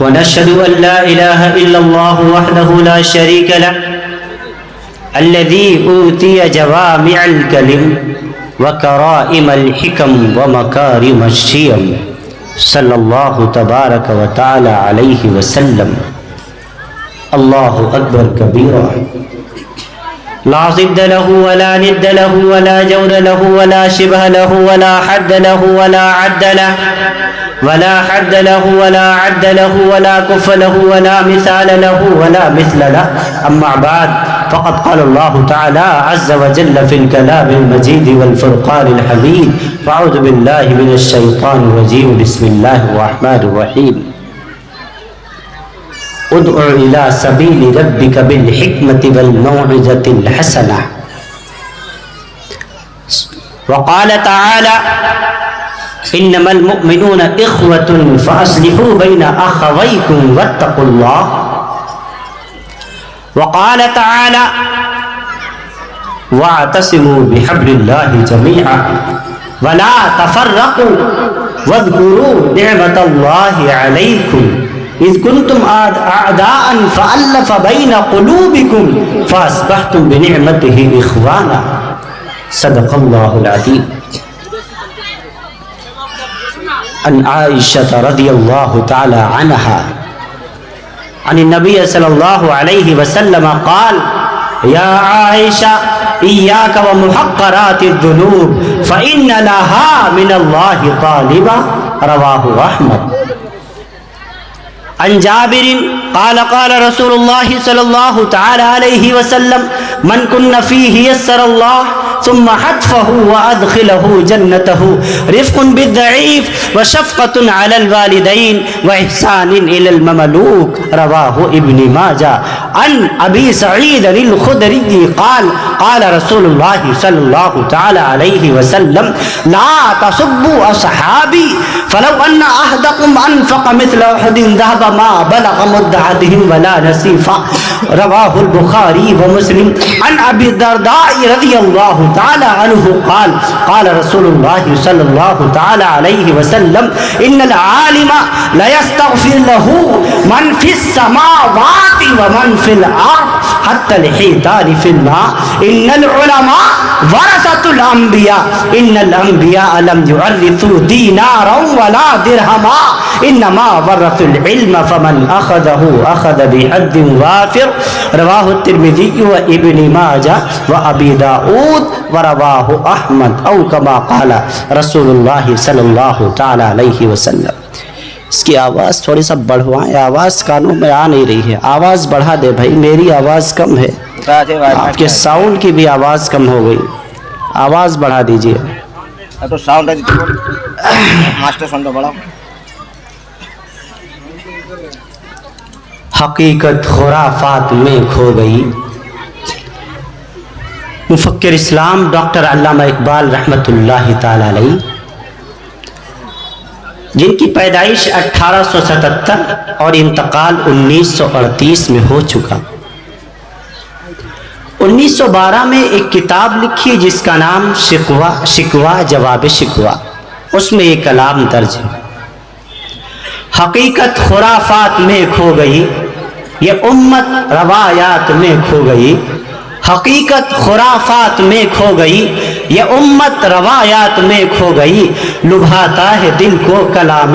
ونشهد أن لا إله إلا الله وحده لا شريك له الذي أوتي جوامع الكلم وكرائم الحكم ومكارم الشيم صلى الله تبارك وتعالى عليه وسلم. الله أكبر كبيرا لا ضد له ولا ند له ولا جور له ولا شبه له ولا حد له ولا عد له ولا حد له ولا عد له ولا كف له ولا مثال له ولا مثل له. أما بعد فقد قال الله تعالى عز وجل في الكلام المجيد والفرقان الحميد. فأعوذ بالله من الشيطان الرجيم. بسم الله الرحمن الرحيم. ادع إلى سبيل ربك بالحكمة والموعظة الحسنة. وقال تعالى إنما المؤمنون إخوة فأصلحوا بين أخويكم واتقوا الله. وقال تعالى واعتصموا بحبل الله جميعا ولا تفرقوا واذكروا نعمة الله عليكم إذ كنتم أعداء فألف بين قلوبكم فأصبحتم بنعمته إخوانا. صدق الله العظيم. عن عائشة رضي الله تعالى عنها عن النبي صلى الله عليه وسلم قال يا عائشة إياك ومحقرات الذنوب فإن لها من الله طالبا. رواه أحمد. عن جابر قال قال رسول الله صلى الله تعالى عليه وسلم من كن فيه يسر الله ثم حتفه وأدخله جنته رفق بالضعيف وشفقة على الوالدين وإحسان إلى المملوك. رواه ابن ماجه. عن أبي سعيد الخدري قال قال رسول الله صلى الله تعالى عليه وسلم لا تسبوا أصحابي فلو أن أحدكم أنفق مثل أحد ذهب ما بلغ مد أحدهم ولا نصيفا. رواه البخاري ومسلم. عن أبي الدرداء رضي الله تعالى عنه قال قال رسول الله صلى الله تعالى عليه وسلم إن العالم لا يستغفر له من في السماوات ومن في الأرض حتى الحيتان في الماء. إن العلماء ورثة الأنبياء إن الأنبياء لم يورثوا دينارا ولا درهما إنما ورثوا العلم فمن أخذه أخذ بحد وافر. رواه الترمذي وابن ماجه وأبي داود ورواه أحمد أو كما قال رسول الله صلى الله تعالى عليه وسلم. اس کی آواز تھوڑی سا بڑھوائیں، آواز کانوں میں آ نہیں رہی ہے. آواز بڑھا دے بھائی، میری آواز کم ہے، آپ کے ساؤنڈ کی بھی آواز کم ہو گئی. آواز بڑھا دیجئے. تو ساؤنڈ ماسٹر ساؤنڈ بڑھا. حقیقت خرافات میں کھو گئی. مفکر اسلام ڈاکٹر علامہ اقبال رحمۃ اللہ تعالی علیہ، جن کی پیدائش 1877 اور انتقال 1938 میں ہو چکا. 1912 میں ایک کتاب لکھی جس کا نام شکوہ جواب شکوہ. اس میں یہ کلام درج ہے: حقیقت خرافات میں کھو گئی، یہ امت روایات میں کھو گئی. حقیقت خرافات میں کھو گئی، یہ امت روایات میں کھو گئی. لبھاتا ہے دل کو کلام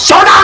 14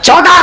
14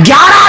11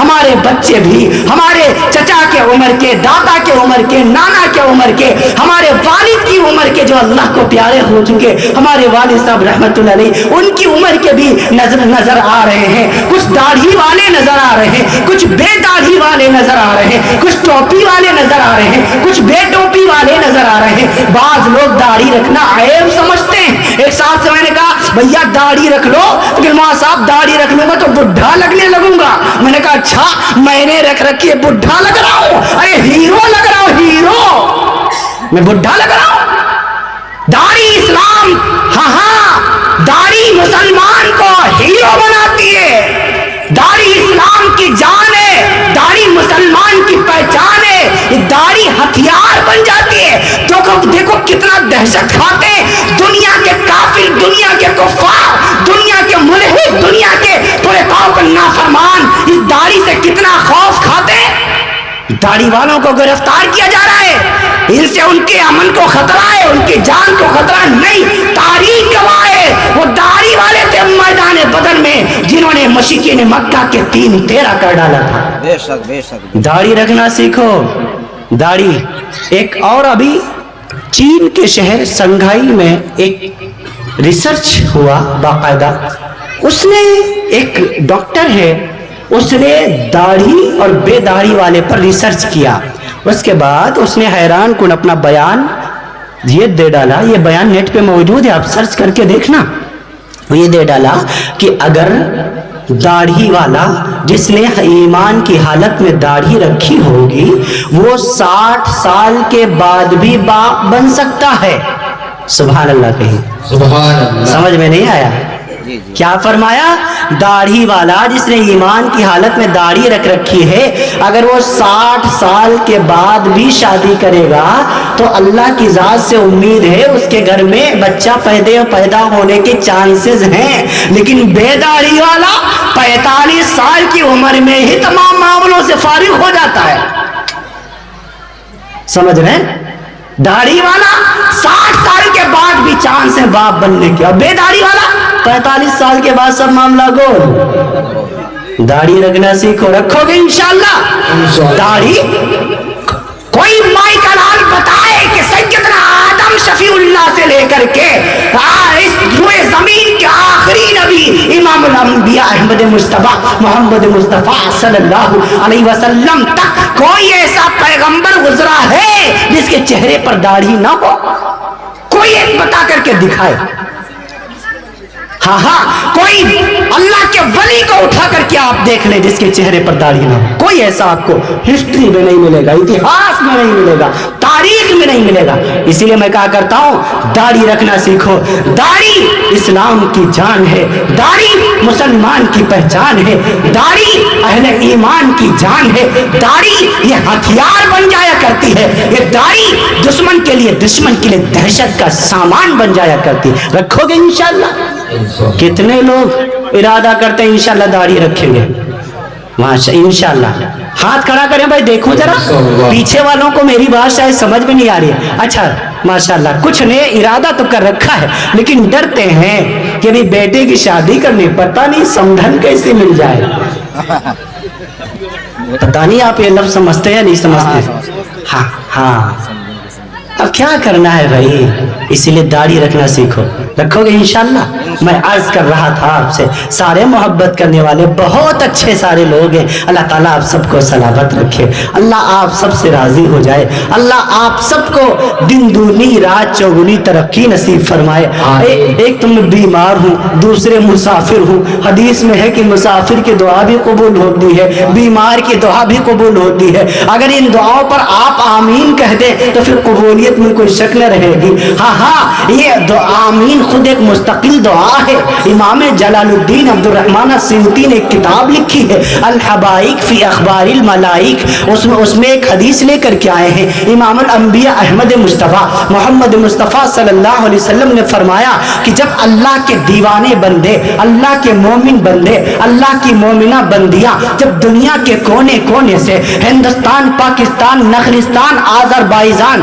ہمارے بچے بھی ہمارے چچا کے عمر کے، دادا کے عمر کے، نانا کے عمر کے، ہمارے والد کی عمر کے جو اللہ کو پیارے ہو چکے، ہمارے والد صاحب رحمت اللہ علیہ، ان کی عمر کے بھی نظر آ رہے ہیں، کچھ داڑھی والے نظر آ رہے ہیں، کچھ بے داڑھی والے نظر آ رہے ہیں، کچھ ٹوپی والے نظر آ رہے ہیں، کچھ بے ٹوپی والے نظر آ رہے ہیں۔ بعض لوگ داڑھی رکھنا عیب سمجھتے ہیں۔ ایک صاحب سے میں نے کہا بھیا داڑھی رکھ لو، لیکن ماں صاحب داڑھی رکھ لوں گا تو بڈھا لگنے لگوں گا۔ میں نے کہا اچھا میں نے رکھ رکھی ہے، بڈھا لگ رہا ہوں؟ ارے ہیرو لگ رہا ہوں، ہیرو، میں بڈھا لگ رہا ہوں؟ داڑھی اسلام، ہاں داڑھی مسلمان کو ہیرو بناتی ہے، داڑھی اسلام کی جان ہے، داڑھی مسلمان کی پہچان ہے، یہ داڑھی ہتھیار بن جاتی ہے۔ دیکھو کتنا دہشت کھاتے ہیں دنیا کے کافر، دنیا کے کفار، دنیا کے ملحد، دنیا کے پورے طور پر نافرمان اس داڑھی سے کتنا خوف کھاتے ہیں۔ داڑھی والوں کو گرفتار کیا جا رہا ہے، ان سے ان کے امن کو خطرہ ہے، ان کی جان کو خطرہ نہیں۔ تاریخ گواہ ہے وہ داڑھی والے تھے میدان بدر میں جنہوں نے مشرکین مکہ کے 3 تیرہ کر ڈالا تھا۔ بے شک بے شک۔ داڑھی رکھنا سیکھو، داڑھی۔ ایک اور ابھی چین کے شہر سنگھائی میں ایک ریسرچ ہوا باقاعدہ، اس نے ایک ڈاکٹر ہے، اس نے داڑھی اور بے داڑھی والے پر ریسرچ کیا۔ اس کے بعد اس نے حیران کن اپنا بیان یہ دے ڈالا، یہ بیان نیٹ پہ موجود ہے، آپ سرچ کر کے دیکھنا۔ یہ دے ڈالا کہ اگر داڑھی والا جس نے ایمان کی حالت میں داڑھی رکھی ہوگی وہ 60 سال کے بعد بھی باپ بن سکتا ہے۔ سبحان اللہ کہیں، سبحان اللہ۔ سمجھ میں نہیں آیا؟ کیا فرمایا؟ داڑھی والا جس نے ایمان کی حالت میں داڑھی رکھ رکھی ہے اگر وہ 60 سال کے بعد بھی شادی کرے گا تو اللہ کی ذات سے امید ہے اس کے گھر میں بچہ پیدا ہونے کے چانسز ہیں۔ لیکن بے داڑھی والا 45 سال کی عمر میں ہی تمام معاملوں سے فارغ ہو جاتا ہے۔ سمجھ رہے ہیں؟ داڑھی والا 60 سال کے بعد بھی چانس ہے باپ بننے کے، اور بے داڑھی والا 45 سال کے بعد سب معاملہ گول۔ داڑھی رکھنا سیکھو، رکھو گے انشاءاللہ داڑھی۔ کوئی مائی کا لال بتائے کہ سیدنا آدم شفیع اللہ سے لے کر کے اس روئے زمین کے آخری نبی امام الانبیاء احمد مصطفیٰ محمد مصطفیٰ صلی اللہ علیہ وسلم تک کوئی ایسا پیغمبر گزرا ہے جس کے چہرے پر داڑھی نہ ہو؟ کوئی ایک بتا کر کے دکھائے۔ ہاں کوئی اللہ کے ولی کو اٹھا کر کے آپ دیکھ لیں جس کے چہرے پر داڑھی نہ ہو، کوئی ایسا آپ کو ہسٹری میں نہیں ملے گا، اتہاس میں نہیں ملے گا، تاریخ میں نہیں ملے گا۔ اسی لیے میں کہا کرتا ہوں داڑھی رکھنا سیکھو۔ داڑھی اسلام کی جان ہے، داڑھی مسلمان کی پہچان ہے، داڑھی اہل ایمان کی جان ہے، داڑھی یہ ہتھیار بن جایا کرتی ہے، یہ داڑھی دشمن کے لیے دہشت کا سامان بن جایا کرتی ہے۔ رکھو گے انشاءاللہ؟ کتنے لوگ ارادہ کرتے ہیں انشاءاللہ داڑھی رکھیں گے؟ انشاءاللہ ہاتھ کھڑا کریں بھائی، دیکھو ذرا پیچھے والوں کو میری بات شاید سمجھ میں نہیں آ رہی ہے۔ اچھا ماشاءاللہ کچھ نے ارادہ تو کر رکھا ہے لیکن ڈرتے ہیں کہ بھی بیٹے کی شادی کرنی، پتہ نہیں سمدھن کیسے مل جائے۔ پتہ نہیں آپ یہ لفظ سمجھتے ہیں یا نہیں سمجھتے؟ ہاں اب کیا کرنا ہے بھائی، اسی لیے داڑھی رکھنا سیکھو۔ رکھو گے انشاءاللہ؟ میں عرض کر رہا تھا آپ سے، سارے محبت کرنے والے بہت اچھے سارے لوگ ہیں، اللہ تعالیٰ آپ سب کو سلامت رکھے، اللہ آپ سب سے راضی ہو جائے، اللہ آپ سب کو دن دگنی رات چوگنی ترقی نصیب فرمائے۔ ایک تو میں بیمار ہوں، دوسرے مسافر ہوں، حدیث میں ہے کہ مسافر کی دعا بھی قبول ہوتی ہے، بیمار کی دعا بھی قبول ہوتی ہے۔ اگر ان دعاؤں پر آپ آمین کہہ دیں تو پھر قبولیت میں کوئی شک نہ رہے گی۔ ہاں یہ آمین خود ایک مستقل دعا ہے۔ امام جلال الدین عبد الرحمن السیوطی نے ایک کتاب لکھی ہے الحبائق فی اخبار الملائک، اس میں ایک حدیث لے کر کے آئے ہیں۔ امام الانبیاء احمد مصطفیٰ محمد مصطفیٰ صلی اللہ علیہ وسلم نے فرمایا کہ جب اللہ کے دیوانے بندے، اللہ کے مومن بندے، اللہ کی مومنہ بندیاں جب دنیا کے کونے کونے سے ہندوستان، پاکستان، نخلستان، آذربائیجان،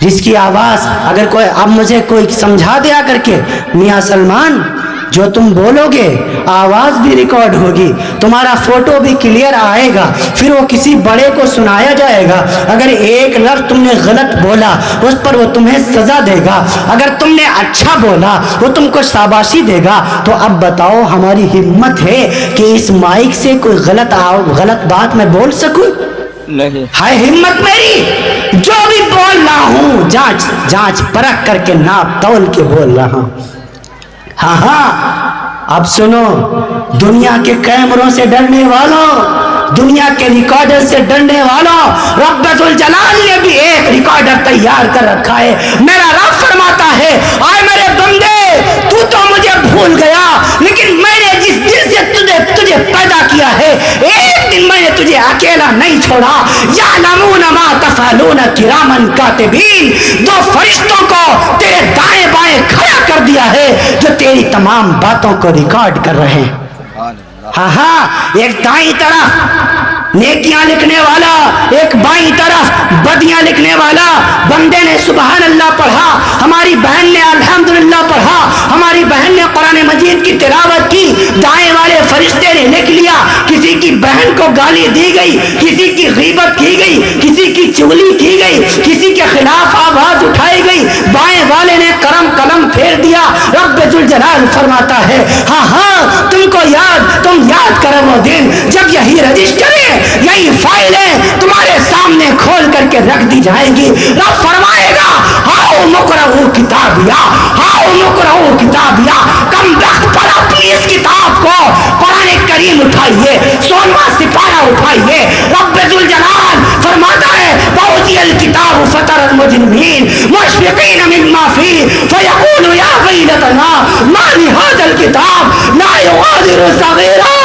جس کی آواز اگر کوئی اب مجھے کوئی سمجھا دیا کر کے میاں سلمان جو تم بولو گے آواز بھی ریکارڈ ہوگی, تمہارا فوٹو بھی کلیئر آئے گا, پھر وہ کسی بڑے کو سنایا جائے گا. اگر ایک لفظ تم نے غلط بولا اس پر وہ تمہیں سزا دے گا, اگر تم نے اچھا بولا وہ تم کو شاباشی دے گا. تو اب بتاؤ ہماری ہمت ہے کہ اس مائک سے کوئی غلط بات میں بول سکوں؟ نہیں. ہائے ہمت میری, جو بھی بول رہا ہوں جانچ پرکھ کر کے ناپ تول کے بول رہا ہوں. ہاں اب سنو, دنیا کے کیمروں سے ڈرنے والوں, دنیا کے ریکارڈر سے ڈرنے والوں, رب ذوالجلال نے بھی ایک ریکارڈر تیار کر رکھا ہے. میرا رب فرماتا ہے آئے میرے بندے تو مجھے بھول گیا, لیکن میں نے جس دن سے تجھے پیدا کیا ہے ایک دن میں نے تجھے اکیلا نہیں چھوڑا. یعلمون ما تفعلون کراما کاتبین, دو فرشتوں کو تیرے دائیں بائیں کھڑا کر دیا ہے جو تیری تمام باتوں کو ریکارڈ کر رہے ہیں. ہاں ایک دائیں طرف نیکیاں لکھنے والا, ایک بائیں طرف بدیاں لکھنے والا. بندے نے سبحان اللہ پڑھا, ہماری بہن نے الحمدللہ پڑھا, ہماری بہن نے قرآن مجید کی تلاوت کی, دائیں والے فرشتے نے لکھ لیا. کسی کی بہن کو گالی دی گئی, کسی کی غیبت کی گئی, کسی کی چغلی کی گئی, کسی کے خلاف آواز اٹھائی گئی, بائیں والے نے قلم پھیر دیا. رب ذوالجلال فرماتا ہے ہاں تم یاد کرو وہ دن جب یہی رجسٹریں, یہی فائلیں تمہارے سامنے کھول کر کے رکھ دی جائیں گی. رب فرمائے گا ہاؤ مقرؤ کتابیا, ہاؤ مقرؤ کتابیا. کم وقت پر اپنی اس کتاب کو قرآن کریم اٹھائیے, 16واں سپارہ اٹھائیے. رب ذوالجلال فرماتا ہے وَأُوتِيَ الْكِتَابُ فَتَرَى الْمُجْرِمِينَ مُشْفِقِينَ مِمَّا فِيهِ فَيَقُولُوا يَا وَيْلَتَنَا مَا لِهَذَا الْكِتَابِ لَا يُغَادِرُ صَغِيرًا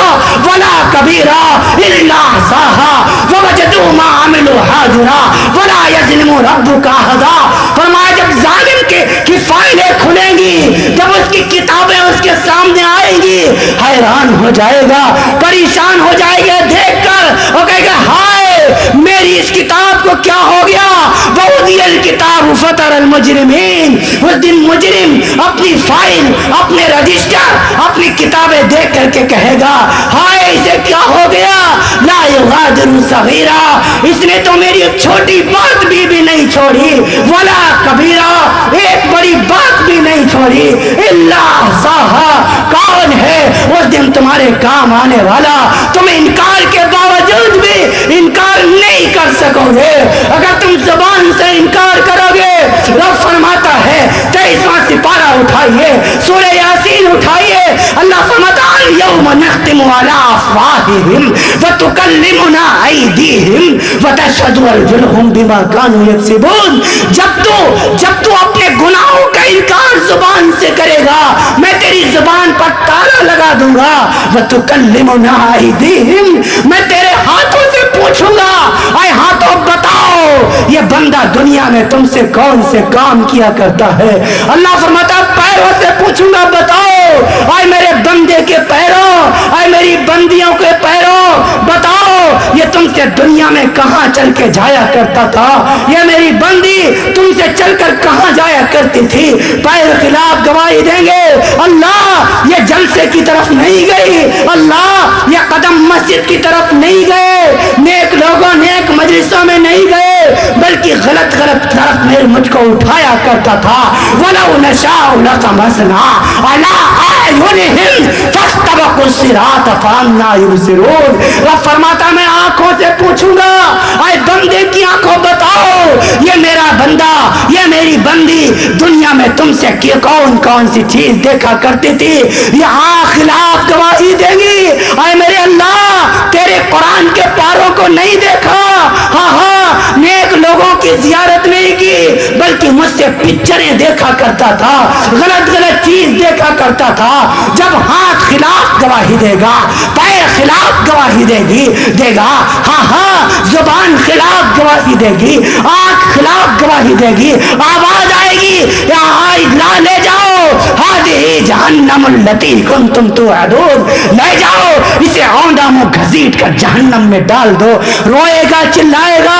وَلَا كَبِيرًا إِلَّا أَحْصَاهَا وَوَجَدُوا مَا عَمِلُوا حَاضِرًا وَلَا يَظْلِمُ رَبُّكَ أَحَدًا. فرمایا جب ظالم کی فائلیں کھلیں گی, جب اس کی کتابیں اس کے سامنے آئیں گی, حیران ہو جائے گا, پریشان ہو جائے گا دیکھ کر, اور کہے گا ہائے میری اس کتاب کو کیا ہو گیا. وَأُوتِيَ الْكِتَابُ فَتَرَى الْمُجْرِمِينَ, اس دن مجرم اپنی فائل, اپنے رجسٹر, اپنی کتابیں دیکھ کر کے کہے گا ہائے اسے کیا ہو گیا. لا یغادر صغیرا, اس نے تو میری چھوٹی بات بھی نہیں چھوڑی, ولا کبیرہ, ایک بڑی بات بھی نہیں چھوڑی, الا احصاها. کون ہے اس دن تمہارے کام آنے والا؟ تم انکار کے باوجود بھی انکار نہیں کر سکو گے. اگر تم زبان سے انکار کرو گے, رب فرماتا ہے 23واں سپارہ اٹھائیے, سورہ یاسین اٹھائیے. اللہ فرماتا ہے اليوم نختم على افواههم وتكلمنا ايديهم وتشهد ارجلهم بما كانوا يكسبون. جب تو اپنے گناہوں کا انکار زبان سے کرے گا, میں تیری زبان پر تالا لگا دوں گا. وتكلمنا ايديهم, میں تیرے ہاتھوں سے پوچھوں گا اے ہاتھوں بتاؤ یہ بندہ دنیا میں تم سے کون سے کام کیا کرتا ہے. اللہ فرماتا پیروں سے پوچھوں گا بتاؤ اے میرے بندے کے پیروں, اے میری بندیوں کے پیروں, بتاؤ یہ تم سے دنیا میں کہاں چل کے جایا کرتا تھا, یہ میری بندی تم سے چل کر کہاں جایا کرتی تھی. پیر خلاف گواہی دیں گے اللہ یہ جلسے کی طرف نہیں گئی, اللہ یہ قدم مسجد کی طرف نہیں گئے, نیک لوگوں نیک مجلسوں میں نہیں گئے, بلکہ غلط طرف میرے مجھ کو اٹھایا کرتا تھا. وَلَوْ نَشَاءُ لَطَمَسْنَا عَلَىٰ أَعْيُنِهِمْ فَاسْتَبَقُوا الصِّرَاطَ فَأَنَّىٰ يُبْصِرُونَ. رب فرماتا میں آنکھوں سے پوچھوں گا اے بندے کی آنکھوں بتاؤ یہ میرا بندہ, یہ میری بندی دنیا میں تم سے کون سی چیز دیکھا کرتی تھی. یہ آنکھ خلاف گواہی دے گی اے میرے اللہ تیرے قرآن کے پاروں کو نہیں دیکھا, ہاں نیک لوگوں کی زیارت نہیں کی, بلکہ مجھ سے پکچریں دیکھا کرتا تھا, غلط چیز دیکھا کرتا تھا. جب ہاتھ خلاف گواہی دے گا, پیر خلاف گواہی دے گا, ہاں زبان خلاف گواہی دے گی, آنکھ خلاف گواہی دے گی, آواز آئے گی لا لے جاؤ ہذہ جہنم التی کنتم توعدون, لے جاؤ اسے اوندا منہ گھسیٹ کر جہنم میں ڈال دو. روئے گا چلائے گا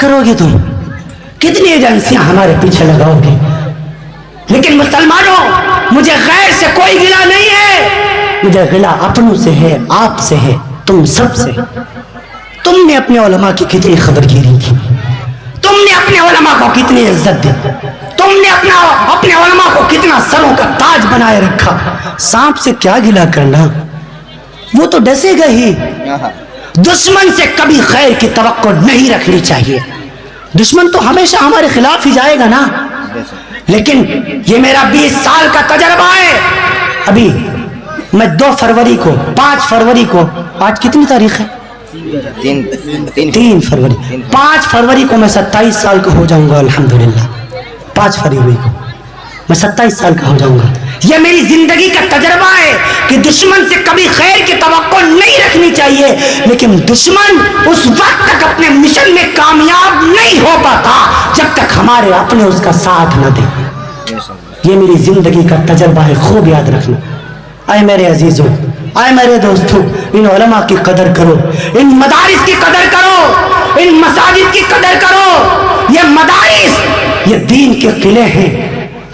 کرو گے تم؟ کتنی ایجنسیاں ہمارے پیچھے لگاؤ گے؟ لیکن مسلمانوں، مجھے غیر سے کوئی گلہ نہیں ہے، مجھے گلہ اپنوں سے ہے، آپ سے ہے، تم سب سے۔ تم نے اپنے علماء کی کتنی خبرگیری کی، تم نے اپنے علماء کو کتنی عزت دی، تم نے اپنے علماء کو کتنا سروں کا تاج بنائے رکھا۔ سانپ سے کیا گلہ کرنا، وہ تو ڈسے گا ہی۔ دشمن سے کبھی خیر کی توقع نہیں رکھنی چاہیے، دشمن تو ہمیشہ ہمارے خلاف ہی جائے گا نا۔ لیکن یہ میرا 20 سال کا تجربہ ہے۔ ابھی میں 2 فروری کو 5 فروری کو، آج کتنی تاریخ ہے؟ 3 فروری۔ 5 فروری کو میں 27 سال کا ہو جاؤں گا الحمدللہ۔ 5 فروری کو میں 27 سال کا ہو جاؤں گا۔ یہ میری زندگی کا تجربہ ہے کہ دشمن سے کبھی خیر کی توقع نہیں رکھنی چاہیے، لیکن دشمن اس وقت تک اپنے مشن میں کامیاب نہیں ہو پاتا جب تک ہمارے اپنے اس کا ساتھ نہ دیں۔ یہ میری زندگی کا تجربہ ہے، خوب یاد رکھنا۔ اے میرے عزیزوں، اے میرے دوستوں، ان علماء کی قدر کرو، ان مدارس کی قدر کرو، ان مساجد کی قدر کرو۔ یہ مدارس یہ دین کے قلعے ہیں،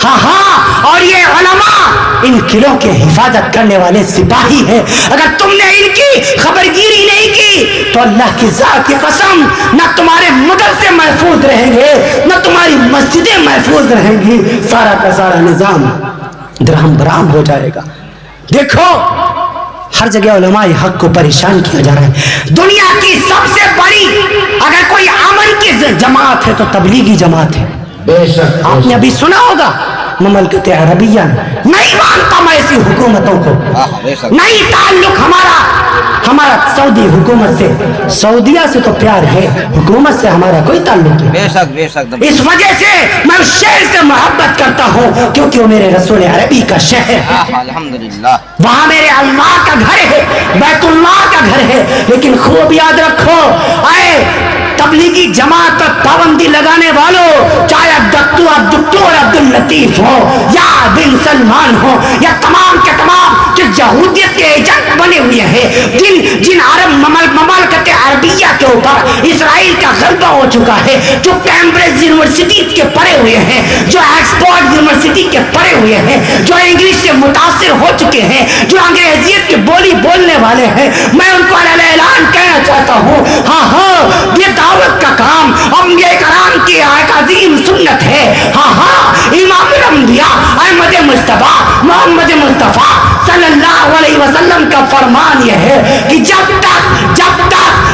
ہاں، اور یہ علماء ان قلعوں کے حفاظت کرنے والے سپاہی ہیں۔ اگر تم نے ان کی خبرگیری نہیں کی تو اللہ کی ذات کی قسم، نہ تمہارے مدرسے محفوظ رہیں گے، نہ تمہاری مسجدیں محفوظ رہیں گی، سارا کا سارا نظام درہم برہم ہو جائے گا۔ دیکھو، ہر جگہ علماء حق کو پریشان کیا جا رہا ہے۔ دنیا کی سب سے بڑی اگر کوئی امن کی جماعت ہے تو تبلیغی جماعت ہے۔ بے شک آپ نے ابھی سنا ہوگا مملکت عربیہ نہیں مانتا میں ایسی حکومتوں کو، نہیں تعلق ہمارا سعودی حکومت سے، سعودیہ سے تو پیار ہے، حکومت سے ہمارا کوئی تعلق نہیں۔ بے شک اس وجہ سے میں اس شہر سے محبت کرتا ہوں کیونکہ وہ میرے رسول عربی کا شہر ہے، الحمدللہ، وہاں میرے اللہ کا گھر ہے، بیت اللہ کا گھر ہے۔ لیکن خوب یاد رکھو، اے تبلیغی جماعت پر پابندی لگانے والوں، چاہے ڈاکٹر عبد اللطیف ہو یا بن سلمان ہو یا تمام کے تمام جو یہودیت کے ایجنٹ بنے ہوئے ہیں، جن عرب مملکت عربیہ کے اوپر اسرائیل کا غلبہ ہو چکا ہے، جو کیمبرج یونیورسٹی کے پڑھے ہوئے ہیں، جو آکسفورڈ یونیورسٹی کے پڑھے ہوئے ہیں، جو انگلش سے متاثر ہو چکے ہیں، جو انگریزیت کی بولی بولنے والے ہیں، میں ان کو اعلان کہنا چاہتا ہوں، ہاں، یہ دعوت کا کام انبیاء کرام کی ایک عظیم سنت ہے۔ ہاں، امام الانبیاء احمد مصطفیٰ محمد مصطفیٰ صلی اللہ علیہ وسلم کا فرمان یہ ہے کہ جب تک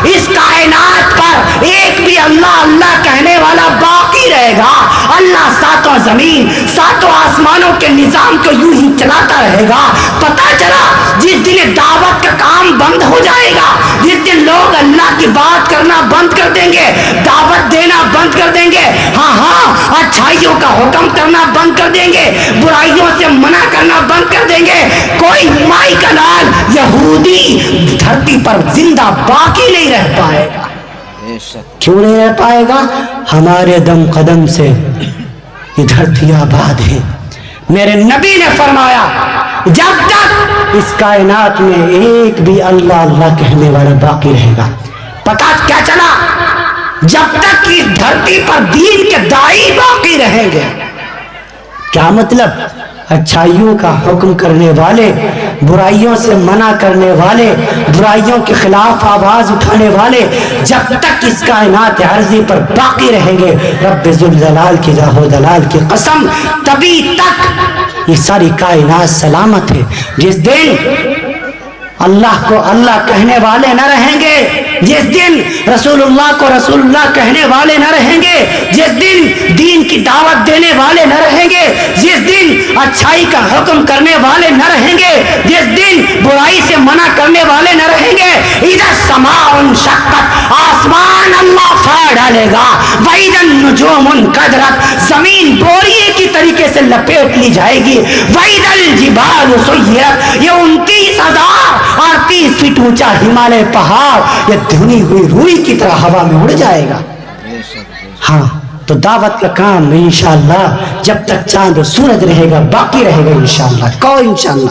اس کائنات پر ایک بھی اللہ اللہ کہنے والا باقی رہے گا، اللہ ساتوں زمین ساتوں آسمانوں کے نظام کو یوں ہی چلاتا رہے گا۔ پتہ چلا جس دن دعوت کا کام بند ہو جائے گا، جس دن لوگ اللہ کی بات کرنا بند کر دیں گے، دعوت دینا بند کر دیں گے، ہاں، اچھائیوں کا حکم کرنا بند کر دیں گے، برائیوں سے منع کرنا بند کر دیں گے، کوئی مائی کا لال یہودی دھرتی پر زندہ باقی نہیں رہ پائے گا۔ کیوں نہیں رہ پائے گا؟ ہمارے دم قدم سے یہ دھرتی آباد ہے۔ میرے نبی نے فرمایا جب تک اس کائنات میں ایک بھی اللہ اللہ کہنے والا باقی رہے گا۔ پتہ کیا چلا؟ جب تک اس دھرتی پر دین کے داعی باقی رہیں گے۔ کیا مطلب؟ اچھائیوں کا حکم کرنے والے، برائیوں سے منع کرنے والے، برائیوں کے خلاف آواز اٹھانے والے جب تک اس کائنات عرضی پر باقی رہیں گے، رب ذوالجلال کی جاہ و جلال کی قسم، تبھی تک یہ ساری کائنات سلامت ہے۔ جس دن اللہ کو اللہ کہنے والے نہ رہیں گے، جس دن رسول اللہ کو رسول اللہ کہنے والے نہ رہیں گے، جس دن دین کی دعوت دینے والے نہ رہیں گے، جس دن اچھائی کا حکم کرنے والے نہ رہیں گے، جس دن برائی سے منع کرنے والے نہ رہیں گے، اذا السماء انشقت، آسمان اللہ پھاڑ ڈالے گا، واذا النجوم انکدرت، زمین بوریے کی طریقے سے لپیٹ لی جائے گی، واذا الجبال سیرت، یہ 29,038 فٹ اونچا ہمالیہ پہاڑ یہ دھنی ہوئی روئی کی طرح ہوا میں اڑ جائے گا۔ ہاں، تو دعوت کا کام انشاءاللہ جب تک چاند و سورج رہے گا باقی رہے گا انشاءاللہ۔ کو انشاءاللہ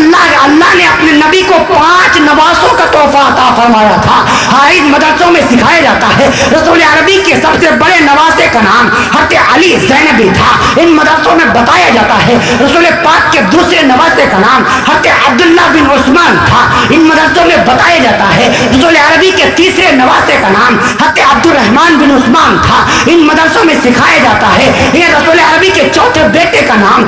اللہ نے اپنے نبی کو 5 نواسوں کا تحفہ عطا فرمایا تھا. ان مدرسوں میں سکھایا جاتا ہے. رسول عربی کے سب سے بڑے نواسے کا نام حضرت علی زینبی تھا. ان مدرسوں میں بتایا جاتا ہے رسول پاک کے دوسرے نواسے کا نام حضرت عبداللہ بن عثمان تھا. ان مدرسوں میں بتایا جاتا ہے رسول عربی کے تیسرے نواسے کا نام حضرت عبد الرحمن بن عثمان تھا. ان مدرسوں میں سکھایا جاتا ہے یہ رسول عربی کے چوتھے بیٹے کا نام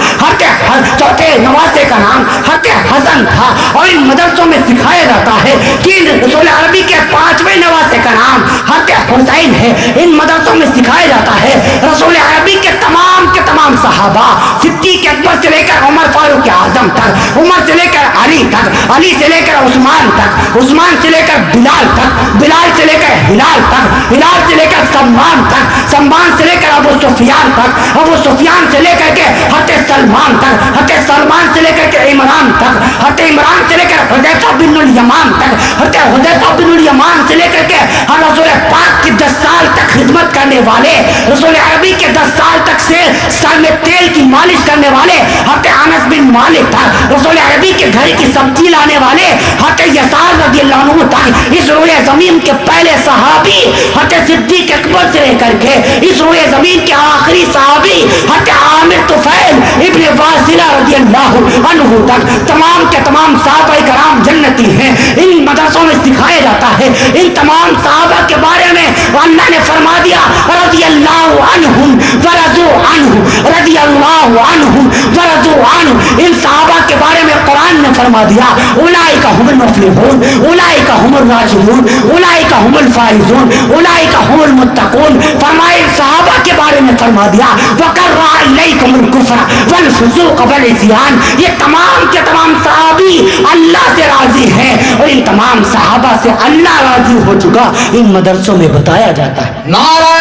چوتھے نواسے کا نام حضرت حسن تھا. اور ان مدرسوں میں سکھایا جاتا ہے کہ رسول عربی کے 5ویں نواسے کا نام حضرت حسین ہے. ان مدرسوں میں سکھایا جاتا ہے رسول عربی کے تمام صحابہ صدیق اکبر سے لے کر عمر فاروق اعظم تک، عمر سے لے کر علی تک، علی سے لے کر عثمان تک، عثمان سے لے کر بلال تک، بلال سے لے کر ہلال تک، ہلال سے لے کر سلمان تک، سلمان سے لے کر ابو سفیان تک، ابو سفیان سے لے کر کے حضرت سلمان تک، حضرت سلمان سے لے کر کے عمران تک، حضرت عمران سے لے کر حذیفہ بن الیمان تک، حضرت حذیفہ بن الیمان سے لے کر کے رسول پاک کی 10 سال تک خدمت کرنے والے، رسول عربی کے 10 سال تک سے سر میں تیل کی مالش کرنے والے حضرت انس بن مالک تک، رسول عربی کے گھر کی سبزی لانے والے حضرت یسار رضی اللہ عنہ تک، اس روئے زمین کے پہلے صحابی حضرت صدیق اکبر سے لے کر کے اس روئے زمین کے آخری صحابی حضرت عامر طفیل ابن واصلہ رضی اللہ عنہ تک، تمام کے تمام صحابہ کرام جنتی ہیں. ان مدرسوں میں سکھایا جاتا ہے ان تمام صحابہ کے بارے میں. اللہ نے فرما دیا رضی اللہ عنہم ورضوا عنہ، رضی اللہ عنہم ورضوا عنہ. ان صحابہ کے بارے میں قرآن نے فرما دیا اولئک هم المفلحون، اولئک هم الراشدون، اولئک هم الفائزون، اولئک هم المتقون. فرمائے صحابہ کے بارے میں فرما دیا وَقَرَّ إِلَيْكُمُ الْكُفْرَ وَالْفُسُوقَ وَالْعِصْيَانَ. یہ تمام کے تمام صحابی اللہ سے راضی ہیں اور ان تمام صحابہ سے اللہ راضی ہو چکا. ان مدرسوں میں بتایا جاتا ہے. نعرہ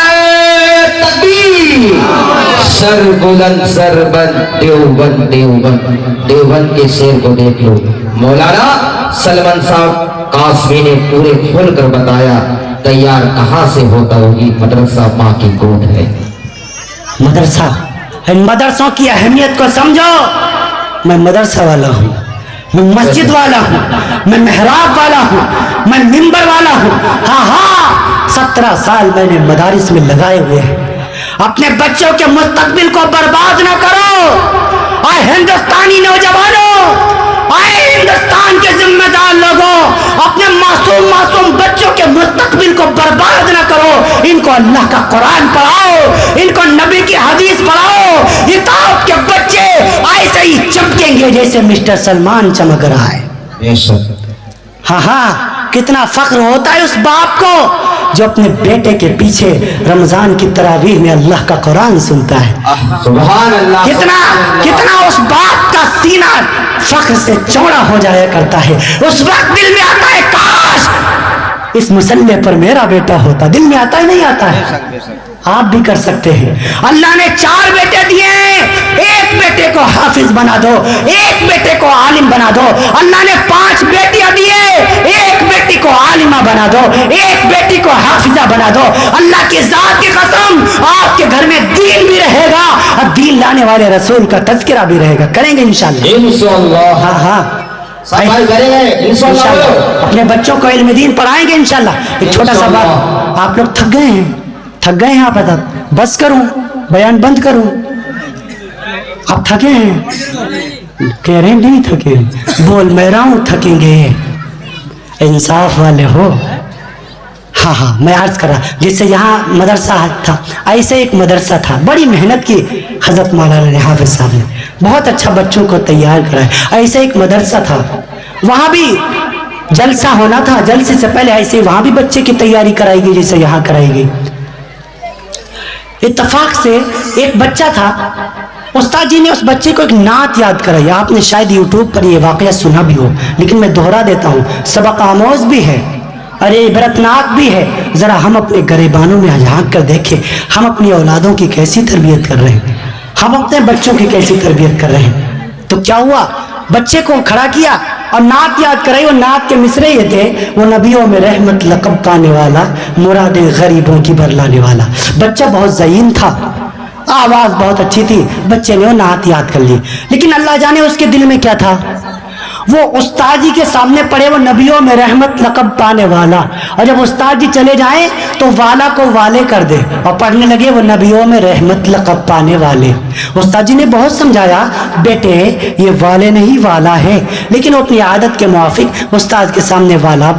تکبیر. سر بلند سر بند دیوبند دیوبند دیوبند کے شیر کو دیکھ لو. مولانا سلمان صاحب قاسمی نے پورے کھول کر بتایا تیار کہاں سے ہوتا ہوگی. مدرسہ ماں کی گود ہے. مدرسہ، ان مدرسوں کی اہمیت کو سمجھو. میں مدرسہ والا ہوں، میں مسجد والا ہوں، میں محراب والا ہوں، میں منبر والا ہوں. ہاں 17 سال میں نے مدارس میں لگائے ہوئے ہیں. اپنے بچوں کے مستقبل کو برباد نہ کرو. اے ہندوستانی نوجوانوں، اے ہندوستان کے ذمہ دار لوگوں، اپنے معصوم بچوں کے مستقبل کو برباد نہ کرو. ان کو اللہ کا قرآن پڑھاؤ، ان کو نبی کی حدیث پڑھاؤ. یہ تو آپ کے بچے ایسے ہی چمکیں گے جیسے مسٹر سلمان چمک رہا ہے. ہاں کتنا فخر ہوتا ہے اس باپ کو جو اپنے بیٹے کے پیچھے رمضان کی تراویح میں اللہ کا قرآن سنتا ہے. سبحان اللہ. کتنا اس باپ کا سینہ فخر سے چوڑا ہو جایا کرتا ہے. اس وقت دل میں آتا ہے کاش اس مسلح پر میرا بیٹا ہوتا. دل میں آتا ہے نہیں آتا ہے؟ آپ بھی کر سکتے ہیں. اللہ نے 4 بیٹے دیے ہیں. ایک بیٹے کو حافظ بنا دو، ایک بیٹے کو عالم بنا دو. اللہ نے 5 بیٹیاں دیے، ایک بیٹی کو عالمہ بنا دو، ایک بیٹی کو حافظہ بنا دو. اللہ کی ذات کی قسم آپ کے گھر میں دین بھی رہے گا اور دین لانے والے رسول کا تذکرہ بھی رہے گا. کریں گے انشاءاللہ. انشاءاللہ. ہاں انشاءاللہ اپنے بچوں کو علم دین پڑھائیں گے انشاءاللہ. ایک چھوٹا سا بات، آپ لوگ تھک گئے ہیں آپ بتا بس کروں بیان بند کروں؟ آپ تھکے ہیں؟ کہہ رہے ہیں نہیں تھکے. بول میں رہا ہوں تھکیں گے. انصاف والے ہو. ہاں میں عرض کر رہا جس سے یہاں مدرسہ تھا ایسے ایک مدرسہ تھا. بڑی محنت کی حضرت مولانا حافظ صاحب نے، بہت اچھا بچوں کو تیار کرا ہے. ایسے ایک مدرسہ تھا، وہاں بھی جلسہ ہونا تھا. جلسے سے پہلے ایسے وہاں بھی بچے کی تیاری کرائی گئی جیسے یہاں کرائی گئی. اتفاق سے ایک بچہ تھا، استاد جی نے اس بچے کو ایک نعت یاد کرائی. آپ نے شاید یوٹیوب پر یہ واقعہ سنا بھی ہو لیکن میں دہرا دیتا ہوں. سبق آموز بھی ہے اور یہ عبرتناک بھی ہے. ذرا ہم اپنے گریبانوں میں جھانک کر دیکھیں ہم اپنی اولادوں کی کیسی تربیت کر رہے ہیں، ہم اپنے بچوں کی کیسی تربیت کر رہے ہیں. تو کیا ہوا، بچے کو کھڑا کیا اور نعت یاد کرائی. وہ نعت کے مصرے یہ تھے، وہ نبیوں میں رحمت لقب پانے والا، مرادیں غریبوں کی برلانے والا. بچہ بہت ذہین تھا، آواز بہت اچھی تھی. بچے نے وہ نعت یاد کر لی، لیکن اللہ جانے اس کے دل میں کیا تھا. وہ استاد جی کے سامنے پڑھے وہ نبیوں میں رحمت لقب پانے والا، اور جب استاد جی چلے جائیں تو والا کو والے کر دے اور پڑھنے لگے وہ نبیوں میں رحمت لقب پانے والے۔ استاد جی نے بہت سمجھایا، بیٹے یہ والے نہیں والا ہے، لیکن وہ اپنی عادت کے موافق استاد کے سامنے والا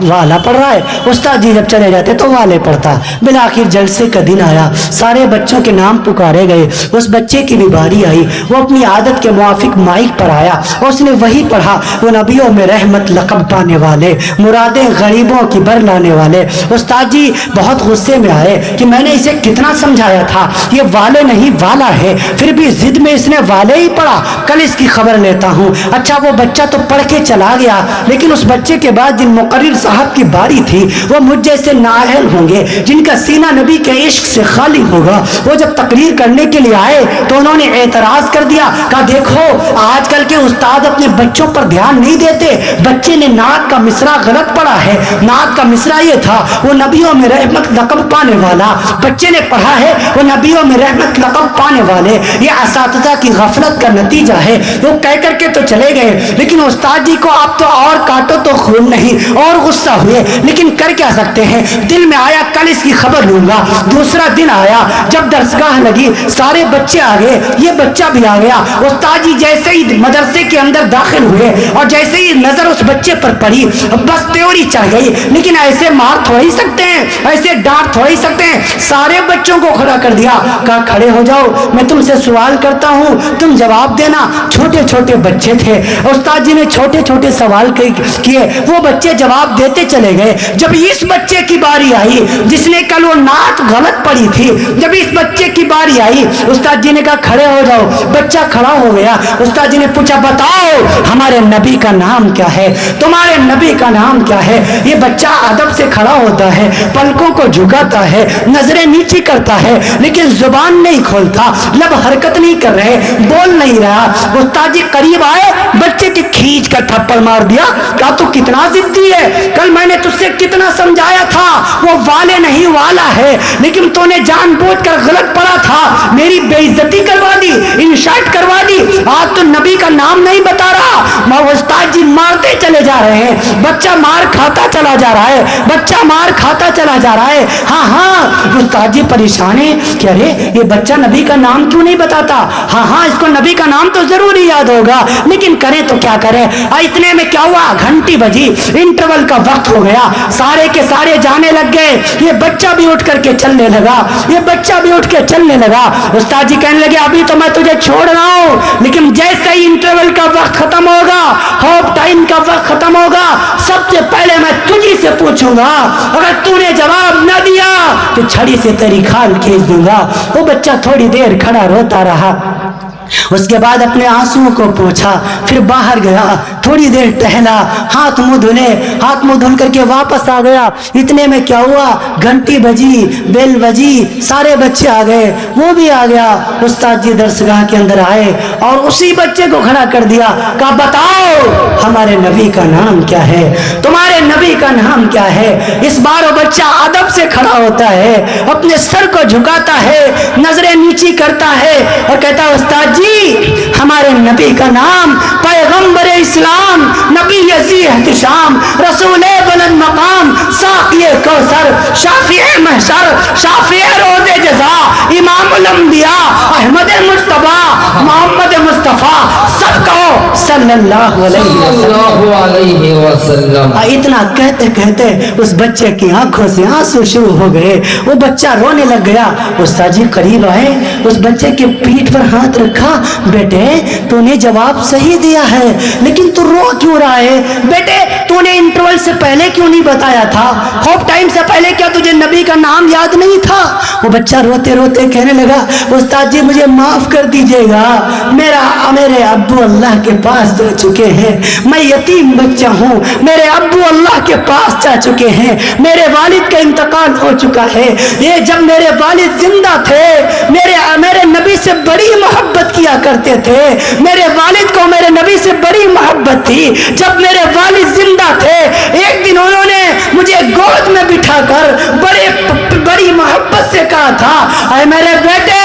پڑھ رہا ہے، استاد جی جب چلے جاتے تو والے پڑھتا۔ بالآخر جلسے کا دن آیا، سارے بچوں کے نام پکارے گئے، اس بچے کی بھی باری آئی، وہ اپنی عادت کے موافق مائک پر آیا اور اس نے وہی پڑھا، وہ نبیوں میں رحمت لقب پانے والے، مرادیں غریبوں کی بر لانے والے۔ استاد جی بہت غصے میں آئے کہ میں نے اسے کتنا سمجھایا تھا، یہ والے نہیں والا ہے، پھر بھی ضد میں اس نے والے ہی پڑھا، کل اس کی خبر لیتا ہوں۔ اچھا وہ بچہ تو پڑھ کے چلا گیا، لیکن اس بچے کے بعد جن مقرر صاحب کی باری تھی وہ مجھ جیسے نااہل ہوں گے، جن کا سینہ نبی کے عشق سے خالی ہوگا، وہ جب تقریر کرنے کے لیے آئے تو انہوں نے اعتراض کر دیا، کہا دیکھو آج کل کے استاد اپنے بچوں پر دھیان نہیں دیتے، بچے نے نعت کا مصرع غلط پڑھا ہے، نعت کا مصرع یہ تھا وہ نبیوں میں رحمت لقب پانے والا، بچے نے پڑھا ہے وہ نبیوں میں رحمت لقب پانے والے۔ یہ اساتذہ کی غفلت کا نتیجہ ہے۔ وہ کہہ کر کے تو چلے گئے، لیکن استاد جی کو آپ تو اور کاٹو تو خون نہیں، اور غصہ ہوئے، لیکن کر کیا سکتے ہیں، دل میں آیا کل اس کی خبر لوں گا۔ دوسرا دن آیا، جب درسگاہ لگی سارے بچے آ گئے، یہ بچہ بھی آ گیا۔ استاد جی جیسے ہی مدرسے کے اندر داخل ہوئے اور جیسے ہی نظر اس بچے پر پڑی بس تیوری چڑھ گئی، لیکن ایسے مار تھوڑی سکتے ہیں، ایسے ڈانٹ تھوڑی سکتے ہیں۔ سارے بچوں کو کھڑا کر دیا، کہا کھڑے ہو جاؤ، میں تم سے سوال کرتا ہوں تم جواب دینا۔ چھوٹے چھوٹے بچے تھے، استاد جی نے چھوٹے چھوٹے سوال کیے، وہ بچے جواب دیتے چلے گئے۔ جب اس بچے کی باری آئی جس نے کل وہ نعت غلط پڑھی تھی، جب اس بچے کی باری آئی استاد جی نے کہا کھڑے ہو جاؤ، بچہ کھڑا ہو گیا۔ استاد جی نے پوچھا بتاؤ ہمارے نبی کا نام کیا ہے، تمہارے نبی کا نام کیا ہے؟ یہ بچہ ادب سے کھڑا ہوتا ہے، پلکوں کو جھکاتا ہے، نظریں نیچی کرتا ہے، لیکن زبان نہیں کھولتا، لب حرکت نہیں کر رہے، بول نہیں رہا۔ استاد جی قریب آئے، بچے کی کھینچ کر تھپڑ مار دیا، کہا تو کتنا ضدی ہے، کل میں نے تجھ سے کتنا سمجھایا تھا وہ والے نہیں والا ہے، لیکن تو نے جان بوجھ کر غلط پڑھا تھا، میری بے عزتی کروا دی، انشاءٹ کروا دی، آج تو نبی کا نام نہیں بتا رہا۔ استاد جی مارتے چلے جا رہے ہیں، بچہ مار کھاتا چلا جا رہا ہے، بچہ مار کھاتا چلا جا رہا ہے۔ ہاں ہاں استاد جی پریشان ہیں کہ ارے یہ بچہ نبی کا نام کیوں نہیں بتاتا، ہاں ہاں اس کو نبی کا نام تو ضرور ہی یاد ہوگا، لیکن کریں تو کیا کریں۔ اتنے میں کیا ہوا، گھنٹی بجی، انٹرول کا وقت ہو گیا، سارے کے سارے جانے لگ گئے، یہ بچہ بھی اٹھ کر کے چلنے لگا، یہ بچہ بھی اٹھ کے چلنے لگا۔ استاد جی کہنے لگے ابھی تو میں تجھے چھوڑ رہا ہوں، لیکن جیسے ہی انٹرول کا وقت ختم ہوگا، ہاف ٹائم کا وقت ختم ہوگا، سب سے پہلے میں تجھی سے پوچھوں گا، اگر تو نے جواب نہ دیا تو چھڑی سے تیری کھال کھینچ دوں گا۔ وہ بچہ تھوڑی دیر کھڑا روتا رہا، اس کے بعد اپنے آنسوؤں کو پوچھا، پھر باہر گیا، تھوڑی دیر ٹہلا، ہاتھ منہ دھلے، ہاتھ منہ دھل کر کے واپس آ گیا۔ اتنے میں کیا ہوا، گھنٹی بجی، بیل بجی، سارے بچے آ گئے، وہ بھی آ گیا۔ استاد جی درسگاہ کے اندر آئے اور اسی بچے کو کھڑا کر دیا، کہا بتاؤ ہمارے نبی کا نام کیا ہے، تمہارے نبی کا نام کیا ہے۔ اس بار وہ بچہ ادب سے کھڑا ہوتا ہے، اپنے سر کو جھکاتا ہے، نظریں نیچی کرتا ہے اور کہتا ہے استاد جی ہمارے نبی کا نام پیغمبر اسلام، نبی عزیز احتشام، رسول بلند مقام، ساقی کوثر، شافع محشر، شافع روز جزا، امام الانبیاء، احمد مجتبیٰ، محمد مصطفیٰ، سب کہو صلی اللہ علیہ وسلم۔ اتنا کہتے کہتے اس بچے کی آنکھوں سے آنسو شروع ہو گئے، وہ بچہ رونے لگ گیا۔ استاد جی قریب آئے، اس بچے کے پیٹھ پر ہاتھ رکھا، بیٹے تو نے جواب صحیح دیا ہے، لیکن تو رو کیوں رہا ہے؟ بیٹے تو نے انٹرول سے پہلے کیوں نہیں بتایا تھا، ہاف ٹائم سے پہلے کیا تجھے نبی کا نام یاد نہیں تھا؟ وہ بچہ روتے روتے کہنے لگا استاد جی مجھے معاف کر دیجئے گا، میرے ابو اللہ کے پاس جا چکے ہیں، میں یتیم بچہ ہوں، میرے ابو اللہ کے پاس جا چکے ہیں، میرے والد کا انتقال ہو چکا ہے۔ یہ جب میرے والد زندہ تھے میرے نبی سے بڑی محبت کیا کرتے تھے، میرے والد کو میرے نبی سے بڑی محبت تھی۔ جب میرے والد زندہ تھے ایک دن انہوں نے مجھے گود میں بٹھا کر بڑی محبت سے کہا تھا اے میرے بیٹے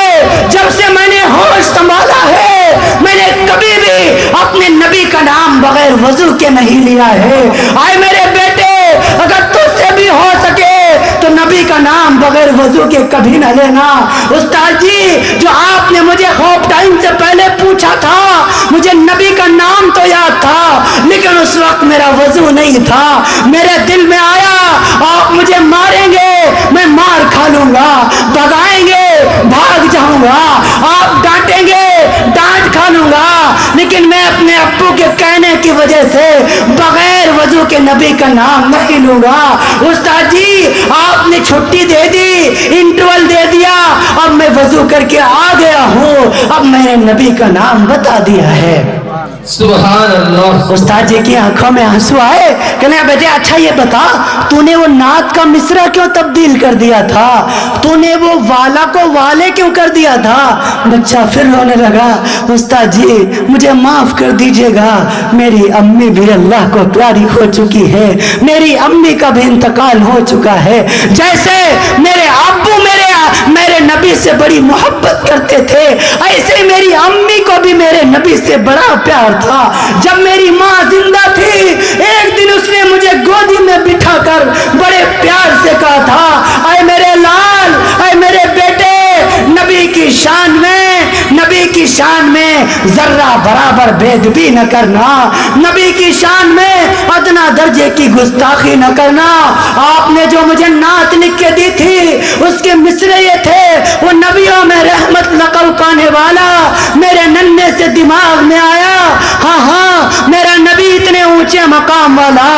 جب سے میں نے ہوش سنبھالا ہے میں نے کبھی بھی اپنے نبی کا نام بغیر وضو کے نہیں لیا ہے. آئے میرے بیٹے, اگر تجھ سے بھی ہو سکے تو نبی کا نام بغیر وضو کے کبھی نہ لینا. استاد جی, جو آپ نے مجھے خوف ٹائم سے پہلے پوچھا تھا, مجھے نبی کا نام تو یاد تھا, لیکن اس وقت میرا وضو نہیں تھا. میرے دل میں آیا آپ مجھے ماریں گے, میں مار کھا لوں گا, بھگائیں گے بھاگ جاؤں گا, آپ ڈانٹیں گے ڈانٹ کھا لوں گا, لیکن میں اپنے ابو کے کہنے کی وجہ سے بغیر وضو کے نبی کا نام نہیں لوں گا. استاد جی, آپ نے چھٹی دے دی, انٹرول دے دیا, اب میں وضو کر کے آ گیا ہوں, اب میں نے نبی کا نام بتا دیا ہے. سبحان اللہ. استاد جی کی آنکھوں میں آنسو آئے, کہنے بیٹے اچھا یہ بتا, تو نے وہ نعت کا مصرع کیوں تبدیل کر دیا تھا, تو نے وہ والا کو والے کیوں کر دیا تھا. بچہ پھر رونے لگا, استاد جی مجھے معاف کر دیجئے گا, میری امی بھی اللہ کو پیاری ہو چکی ہے, میری امی کا بھی انتقال ہو چکا ہے, جیسے میرے ابو میرے نبی سے بڑی محبت کرتے تھے, ایسے میری امی کو بھی میرے نبی سے بڑا پیار تھا. جب میری ماں زندہ تھی, ایک دن اس نے مجھے گودی میں بٹھا کر بڑے پیار سے کہا تھا, اے میرے لال, اے میرے بیٹے, نبی کی شان میں ذرہ برابر بید بھی نہ کرنا, نبی کی شان میں ادنا درجے کی گستاخی نہ کرنا. آپ نے جو مجھے نعت لکھ کے دی تھی اس کے مصرع یہ تھے, وہ نبیوں میں رحمت لقب پانے والا میرے ننھے سے دماغ میں آیا. ہاں ہاں, میرا نبی اتنے اونچے مقام والا,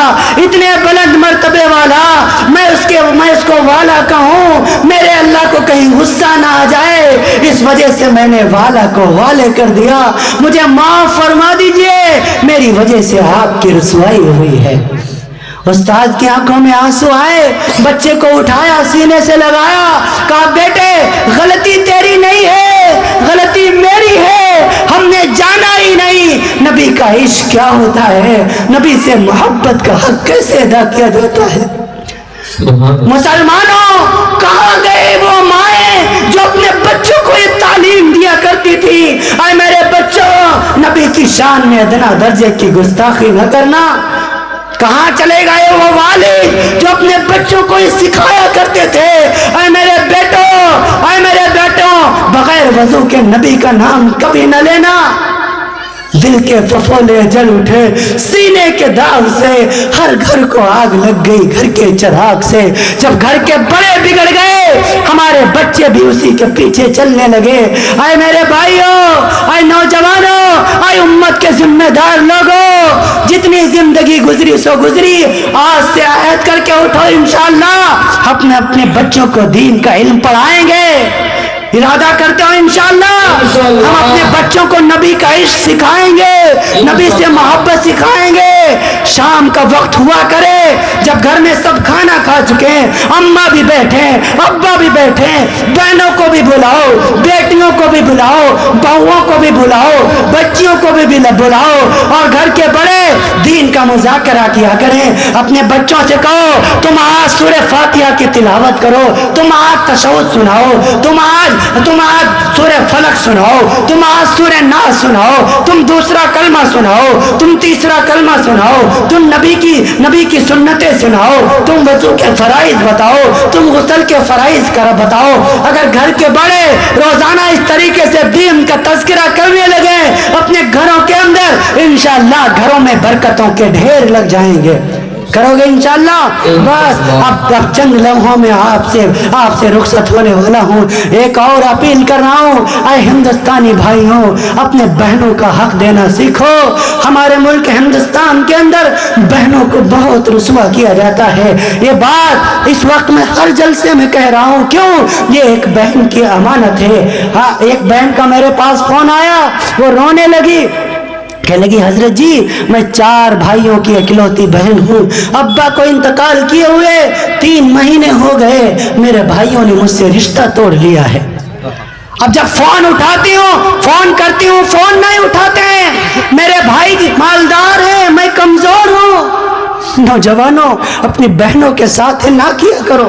اتنے بلند مرتبے والا, میں اس کو والا کہوں, میرے اللہ کو کہیں غصہ نہ آ جائے, اس وجہ سے میں نے والا کو والے کر دیا. مجھے معاف فرما دیجئے, میری وجہ سے آپ کی رسوائی ہوئی ہے. استاد کی آنکھوں میں آنسو آئے, بچے کو اٹھایا, سینے سے لگایا, کہا بیٹے غلطی تیری نہیں ہے, غلطی میری ہے, ہم نے جانا ہی نہیں نبی کا عشق کیا ہوتا ہے, نبی سے محبت کا حق کیسے ادا کیا جاتا ہے. مسلمانوں, کہاں گئے وہ مائیں جو اپنے بچوں کو یہ تعلیم دیا کرتی تھی, اے میرے بچوں نبی کی شان میں ادنا درجے کی گستاخی نہ کرنا. کہاں چلے گئے وہ والد جو اپنے بچوں کو یہ سکھایا کرتے تھے, اے میرے بیٹوں, بغیر وضو کے نبی کا نام کبھی نہ لینا. دل کے ففولے جل اٹھے, سینے کے داغ سے ہر گھر کو آگ لگ گئی گھر کے چراغ سے. جب گھر کے بڑے بگڑ گئے, ہمارے بچے بھی اسی کے پیچھے چلنے لگے. اے میرے بھائیوں, اے نوجوانوں, اے امت کے ذمہ دار لوگوں, جتنی زندگی گزری سو گزری, آج سے عہد کر کے اٹھو, انشاءاللہ اپنے بچوں کو دین کا علم پڑھائیں گے. ارادہ کرتے ہو انشاءاللہ ہم اپنے بچوں کو نبی کا عشق سکھائیں گے, نبی سے محبت سکھائیں گے. شام کا وقت ہوا کرے, جب گھر میں سب کھانا کھا چکے ہیں, اماں بھی بیٹھے, ابا بھی بیٹھے, بہنوں کو بھی بلاؤ, بیٹیوں کو بھی بلاؤ, بہوؤں کو بھی بلاؤ, بچیوں کو بھی بلاؤ, اور گھر کے بڑے دین کا مذاکرہ کیا کریں. اپنے بچوں سے کہو تم آج سورہ فاتحہ کی تلاوت کرو, تم آج تشہد سناؤ, تم آج سورہ فلق سناؤ, تم آج سورہ ناس سناؤ, تم دوسرا کلمہ سناؤ, تم تیسرا کلمہ سناؤ, تم نبی کی سنتیں سناؤ, تم وضو کے فرائض بتاؤ, تم غسل کے فرائض بتاؤ. اگر گھر کے بڑے روزانہ اس طریقے سے دین کا تذکرہ کرنے لگے اپنے گھروں کے اندر, انشاءاللہ گھروں میں برکتوں کے ڈھیر لگ جائیں گے. کرو گے انشاءاللہ. بس اب چند لمحوں میں آپ سے رخصت ہونے والا ہوں. ایک اور اپیل کر رہا ہوں, اے ہندوستانی بھائیوں, اپنے بہنوں کا حق دینا سیکھو. ہمارے ملک ہندوستان کے اندر بہنوں کو بہت رسوا کیا جاتا ہے. یہ بات اس وقت میں ہر جلسے میں کہہ رہا ہوں, کیوں؟ یہ ایک بہن کی امانت ہے. ہاں, ایک بہن کا میرے پاس فون آیا, وہ رونے لگی, کہنے لگی حضرت جی میں 4 بھائیوں کی اکلوتی بہن ہوں, ابا کو انتقال کیے ہوئے 3 مہینے ہو گئے, میرے بھائیوں نے مجھ سے رشتہ توڑ لیا ہے. اب جب فون اٹھاتی ہوں, فون کرتی ہوں, فون نہیں اٹھاتے ہیں. میرے بھائی مالدار ہیں, میں کمزور ہوں. نوجوانوں, اپنی بہنوں کے ساتھ نہ کیا کرو.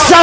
100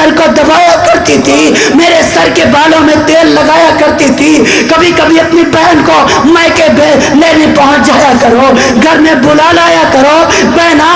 سر کو دبایا کرتی تھی، میرے سر کے بالوں میں تیل لگایا کرتی تھی. کبھی کبھی اپنی بہن کو میکے لینے پہنچ جایا کرو، گھر میں بلا لایا کرو. بہنا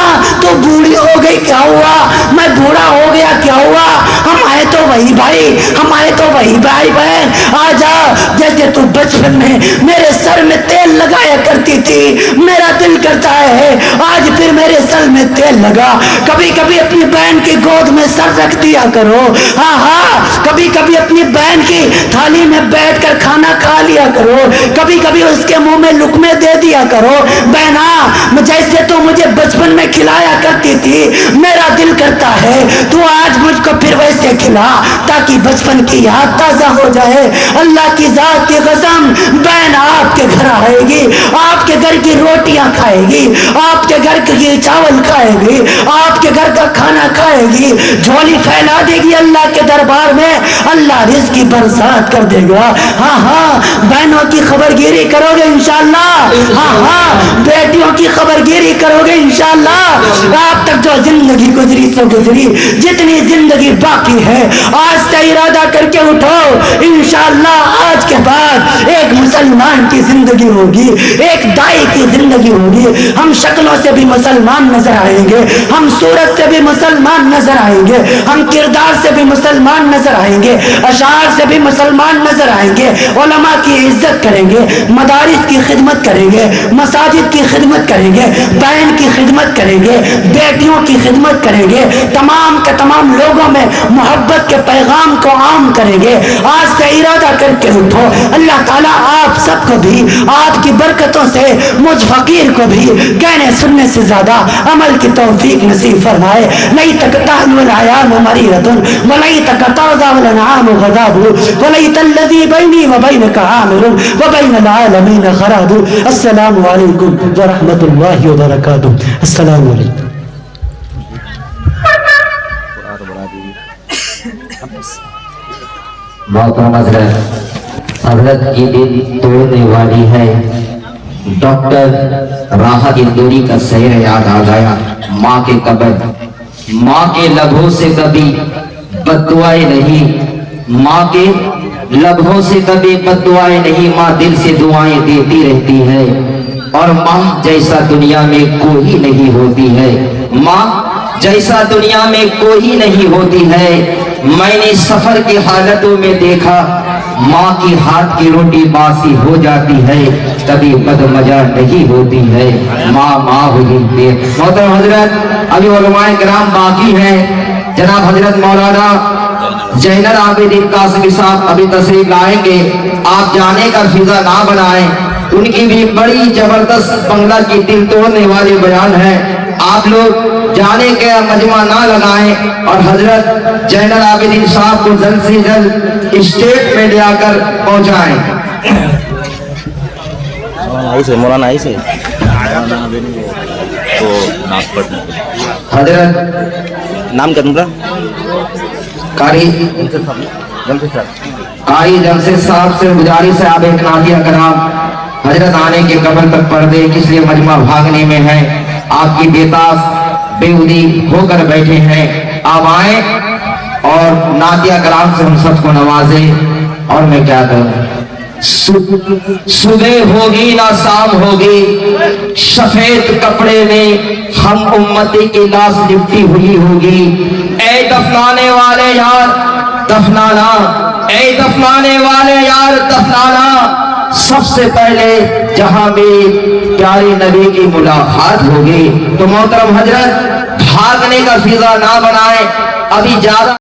تو بوڑھی ہو گئی کیا ہوا، میں بوڑھا ہو گیا کیا ہوا، ہم آئے تو وہی بھائی، ہمارے تو وہی بھائی بہن. آ جا جیسے تو بچپن میں میرے سر میں تیل لگایا کرتی تھی، میرا دل کرتا ہے آج پھر میرے سر میں تیل لگا. کبھی کبھی اپنی بہن کی گود میں سر رکھ دیا کرو. ہاں ہاں، کبھی کبھی اپنی بہن کی تھالی میں بیٹھ کر کھانا کھا لیا کرو، کبھی کبھی اس کے منہ میں لقمے دے دیا کرو. بہنا جیسے تو مجھے بچپن میں کھلایا کرتی تھی، میرا دل کرتا ہے تو آج مجھ کو پھر ویسے کھلا تاکہ بچپن کی یاد تازہ ہو جائے. اللہ کی ذات کی قسم، بہن آپ کے گھر آئے گی، آپ کے گھر کی روٹیاں کھائے گی، آپ کے گھر کی چاول کھائے گی، آپ کے گھر کا کھانا کھائے گی، جھولی پھیلا دے گی اللہ کے دربار میں، اللہ رزق کی برسات کر دے گا. ہاں ہاں، بہنوں کی خبر گیری کرو گے انشاءاللہ. ہاں ہاں، بیٹیوں کی خبر گیری کرو گے انشاءاللہ. آپ تک جو زندگی گزری سو گزری، جتنی زندگی باقی ہے آج سے ارادہ کر کے اٹھو، انشاءاللہ آج کے بعد ایک مسلمان کی زندگی ہوگی، ایک دائی کی زندگی ہوگی. ہم شکلوں سے بھی مسلمان نظر آئیں گے، ہم صورت سے بھی مسلمان نظر آئیں گے، ہم کردار سے بھی مسلمان نظر آئیں گے، اشعار سے بھی مسلمان نظر آئیں گے. علماء کی عزت کریں گے، مدارس کی خدمت کریں گے، مساجد کی خدمت کریں گے، بہن کی خدمت کریں گے، بیٹیوں کی خدمت کریں گے، تمام کے تمام لوگوں میں محبت کے پیغام کو عام کریں گے. آج سے ارادہ کر کے اٹھو. اللہ تعالیٰ آپ سب کو بھی آپ کی برکتوں سے مجھ فقیر کو بھی کہنے سننے سے زیادہ عمل کی توفیق نصیب فرمائے. لیتک تحلو العیام مریض ولیتک ترضى والانعام غضاب ولیت الذی بینی وبینک عامر وبین العالمین خراب. السلام علیکم ورحمۃ اللہ وبرکاتہ. السلام علیکم. محترم حضرت کی دل توڑنے والی ہے ڈاکٹر راحت اندوری کا سیر یاد آ گیا. ماں کے قبر، ماں کے لبوں سے کبھی بد دعائیں نہیں، ماں کے لبوں سے کبھی بد دعائیں نہیں، ماں دل سے دعائیں دیتی رہتی ہے. اور ماں جیسا دنیا میں کوئی نہیں ہوتی ہے، ماں جیسا دنیا میں کوئی نہیں ہوتی ہے. میں نے سفر کی حالتوں میں دیکھا ماں کی ہاتھ کی روٹی باسی ہو جاتی ہے، کبھی بدمزہ نہیں ہوتی ہے. ماں ماں ہوتی ہے. محترم حضرت ابھی علماء کرام باقی ہیں. جناب حضرت مولانا زینل عابدین قاسمی صاحب ابھی تشریف لائیں گے. آپ جانے کا فضا نہ بنائیں، ان کی بھی بڑی زبردست بنگلہ کی دل توڑنے والے بیان ہے. آپ لوگ جانے کا مجمع نہ لگائیں اور حضرت زینل عابدین صاحب کو جلد سے جلد اسٹیٹ میں لے آ کر پہنچائیں. مولانا ایسے حضرت نام کیا تمہارا؟ قاری جمشید صاحب سے گزارش ہے آپ ایک نعتیہ کرام. حضرت آنے کے قبر تک پردے کس لیے مجمع بھاگنے میں ہے، آپ کی بیتاس بےودی ہو کر بیٹھے ہیں. آپ آئیں اور نعتیہ کلام سے ہم سب کو نوازیں. اور میں کیا کروں، صبح ہوگی نہ شام ہوگی، سفید کپڑے میں ہم امتی کی لاش لپٹی ہوئی ہوگی. اے دفنانے والے یار دفنانا، اے دفنانے والے یار دفنانا. سب سے پہلے جہاں بھی پیارے نبی کی ملاقات ہوگی. تو محترم حضرت بھاگنے کا فضا نہ بنائیں، ابھی زیادہ